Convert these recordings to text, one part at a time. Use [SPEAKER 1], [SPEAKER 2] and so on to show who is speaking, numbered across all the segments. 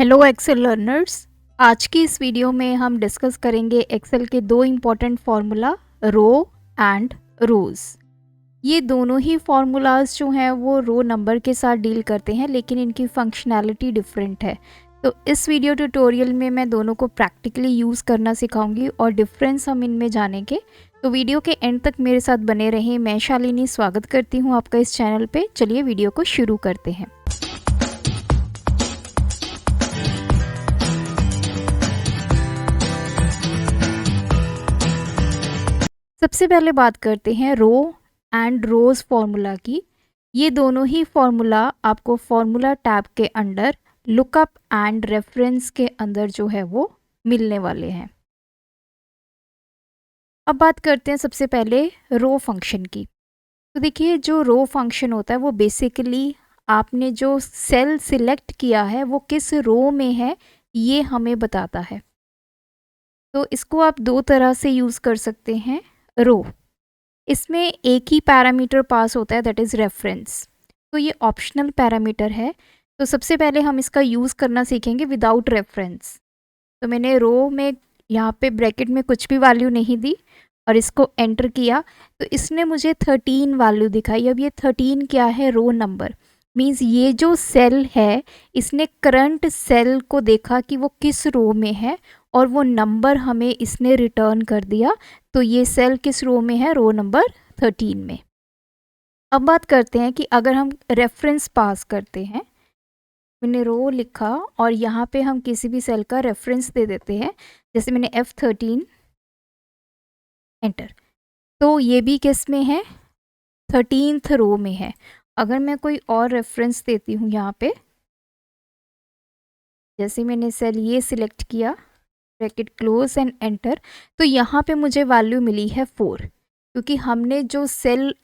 [SPEAKER 1] Hello Excel learners. आज की इस वीडियो में हम डिस्कस करेंगे एक्सेल के दो इम्पॉर्टेंट फार्मूला, रो एंड रोज़। ये दोनों ही फार्मूलाज जो हैं वो रो नंबर के साथ डील करते हैं, लेकिन इनकी फंक्शनैलिटी डिफरेंट है। तो इस वीडियो ट्यूटोरियल में मैं दोनों को प्रैक्टिकली यूज़ करना सिखाऊंगी और डिफरेंस हम इनमें जानेंगे। तो वीडियो के एंड तक मेरे साथ बने रहें। मैं शालिनी स्वागत करती हूँ आपका इस चैनल पे। चलिए वीडियो को शुरू करते हैं। सबसे पहले बात करते हैं रो एंड रोज़ फार्मूला की। ये दोनों ही फार्मूला आपको फार्मूला टैब के अंडर लुकअप एंड रेफरेंस के अंदर जो है वो मिलने वाले हैं। अब बात करते हैं सबसे पहले रो फंक्शन की। तो देखिए, जो रो फंक्शन होता है वो बेसिकली आपने जो सेल सिलेक्ट किया है वो किस रो में है ये हमें बताता है। तो इसको आप दो तरह से यूज़ कर सकते हैं। रो, इसमें एक ही पैरामीटर पास होता है, दैट इज़ रेफरेंस। तो ये ऑप्शनल पैरामीटर है। तो सबसे पहले हम इसका यूज़ करना सीखेंगे विदाउट रेफरेंस। तो मैंने रो में यहाँ पे ब्रैकेट में कुछ भी वैल्यू नहीं दी और इसको एंटर किया, तो इसने मुझे 13 वैल्यू दिखाई। अब ये 13 क्या है? रो नंबर। मीन्स ये जो सेल है इसने करंट सेल को देखा कि वो किस रो में है और वो नंबर हमें इसने रिटर्न कर दिया। तो ये सेल किस रो में है? रो नंबर 13 में। अब बात करते हैं कि अगर हम रेफरेंस पास करते हैं, मैंने रो लिखा और यहाँ पे हम किसी भी सेल का रेफरेंस दे देते हैं, जैसे मैंने F13 एंटर, तो ये भी किस में है? 13th रो में है। अगर मैं कोई और रेफरेंस देती हूँ यहाँ पे, जैसे मैंने सेल ये सिलेक्ट किया, ब्रैकेट क्लोज एंड एंटर, तो यहाँ पे मुझे वैल्यू मिली है 4, क्योंकि हमने जो सेल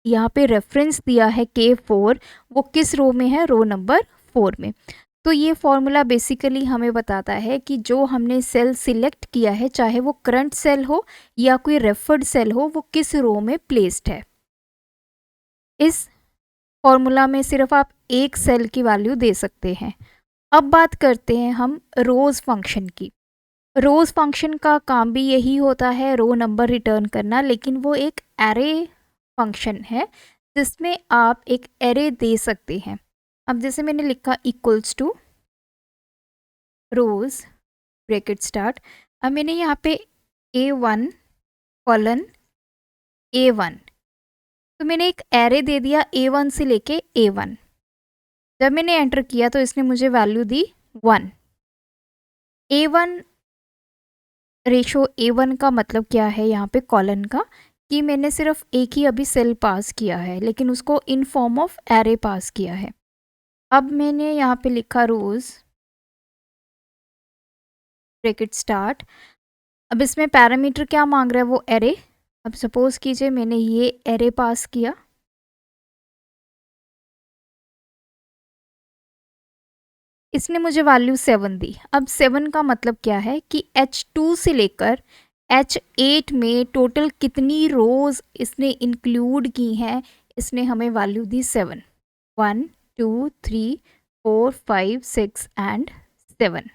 [SPEAKER 1] यहाँ पे रेफरेंस दिया है K4 वो किस रो में है? रो नंबर 4 में। तो ये फॉर्मूला बेसिकली हमें बताता है कि जो हमने सेल सिलेक्ट किया है, चाहे वो करंट सेल हो या कोई रेफर्ड सेल हो, वो किस रो में प्लेस्ड है। इस फॉर्मूला में सिर्फ आप एक सेल की वैल्यू दे सकते हैं। अब बात करते हैं हम रोज़ फंक्शन की। रोज़ फंक्शन का काम भी यही होता है, रो नंबर रिटर्न करना, लेकिन वो एक एरे फंक्शन है जिसमें आप एक एरे दे सकते हैं। अब जैसे मैंने लिखा equals to rose bracket start, अब मैंने यहाँ पे A1 कॉलन A1, तो मैंने एक एरे दे दिया A1 से लेके A1। जब मैंने एंटर किया तो इसने मुझे वैल्यू दी 1। A1 रेशो A1 का मतलब क्या है यहाँ पे कॉलन का, कि मैंने सिर्फ एक ही अभी सेल पास किया है, लेकिन उसको इन फॉर्म ऑफ एरे पास किया है। अब मैंने यहाँ पे लिखा रोज़ ब्रैकेट स्टार्ट, अब इसमें पैरामीटर क्या मांग रहा है? वो एरे। अब सपोज कीजिए मैंने ये एरे पास किया, इसने मुझे वैल्यू 7 दी। अब 7 का मतलब क्या है कि H2 से लेकर H8 में टोटल कितनी रोज़ इसने इंक्लूड की हैं, इसने हमें वैल्यू दी 7। 1 2 3 4 5 6 एंड 7।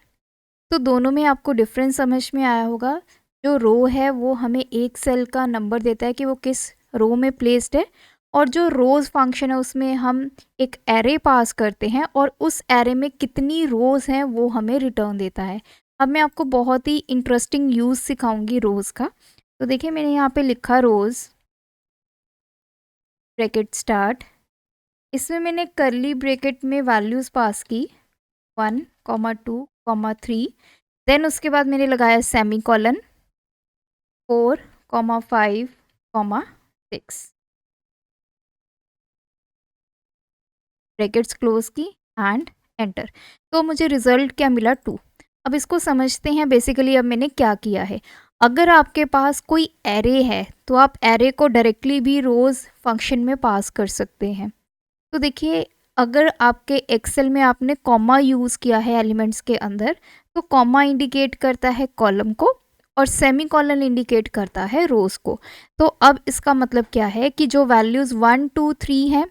[SPEAKER 1] तो दोनों में आपको डिफरेंस समझ में आया होगा। जो रो है वो हमें एक सेल का नंबर देता है कि वो किस रो में प्लेस्ड है, और जो रोज़ फंक्शन है उसमें हम एक एरे पास करते हैं और उस एरे में कितनी रोज़ हैं वो हमें रिटर्न देता है। अब मैं आपको बहुत ही इंटरेस्टिंग यूज़ सिखाऊंगी रोज़ का। तो देखिए, मैंने यहाँ पे लिखा रोज़ ब्रैकेट स्टार्ट, इसमें मैंने करली ब्रैकेट में वैल्यूज़ पास की 1 2 3, देन उसके बाद मैंने लगाया सेमी कॉलन 4 5 6, ब्रैकेट्स क्लोज की एंड एंटर। तो मुझे रिजल्ट क्या मिला? 2। अब इसको समझते हैं। बेसिकली अब मैंने क्या किया है, अगर आपके पास कोई एरे है तो आप एरे को डायरेक्टली भी रोज़ फंक्शन में पास कर सकते हैं। तो देखिए, अगर आपके एक्सेल में आपने कॉमा यूज़ किया है एलिमेंट्स के अंदर, तो कॉमा इंडिकेट करता है कॉलम को और सेमी कॉलन इंडिकेट करता है रोज़ को। तो अब इसका मतलब क्या है कि जो वैल्यूज़ 1 2 3 हैं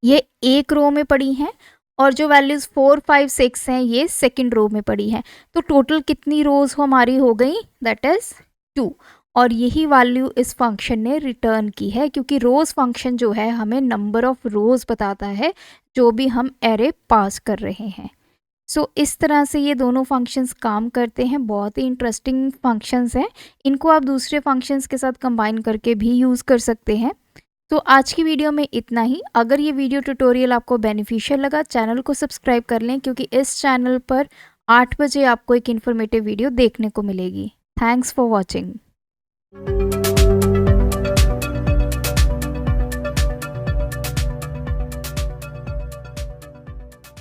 [SPEAKER 1] ये एक रो में पड़ी हैं और जो वैल्यूज़ 4 5 6 हैं ये सेकंड रो में पड़ी हैं। तो टोटल कितनी रोज़ हमारी हो गई, दैट इज़ 2। और यही वैल्यू इस फंक्शन ने रिटर्न की है, क्योंकि रोज़ फंक्शन जो है हमें नंबर ऑफ़ रोज़ बताता है जो भी हम एरे पास कर रहे हैं। सो इस तरह से ये दोनों फंक्शंस काम करते हैं, बहुत ही इंटरेस्टिंग फंक्शंस हैं। इनको आप दूसरे फंक्शंस के साथ कंबाइन करके भी यूज़ कर सकते हैं। तो आज की वीडियो में इतना ही। अगर ये वीडियो ट्यूटोरियल आपको बेनिफिशियल लगा, चैनल को सब्सक्राइब कर लें, क्योंकि इस चैनल पर 8 बजे आपको एक इन्फॉर्मेटिव वीडियो देखने को मिलेगी। Thanks for watching.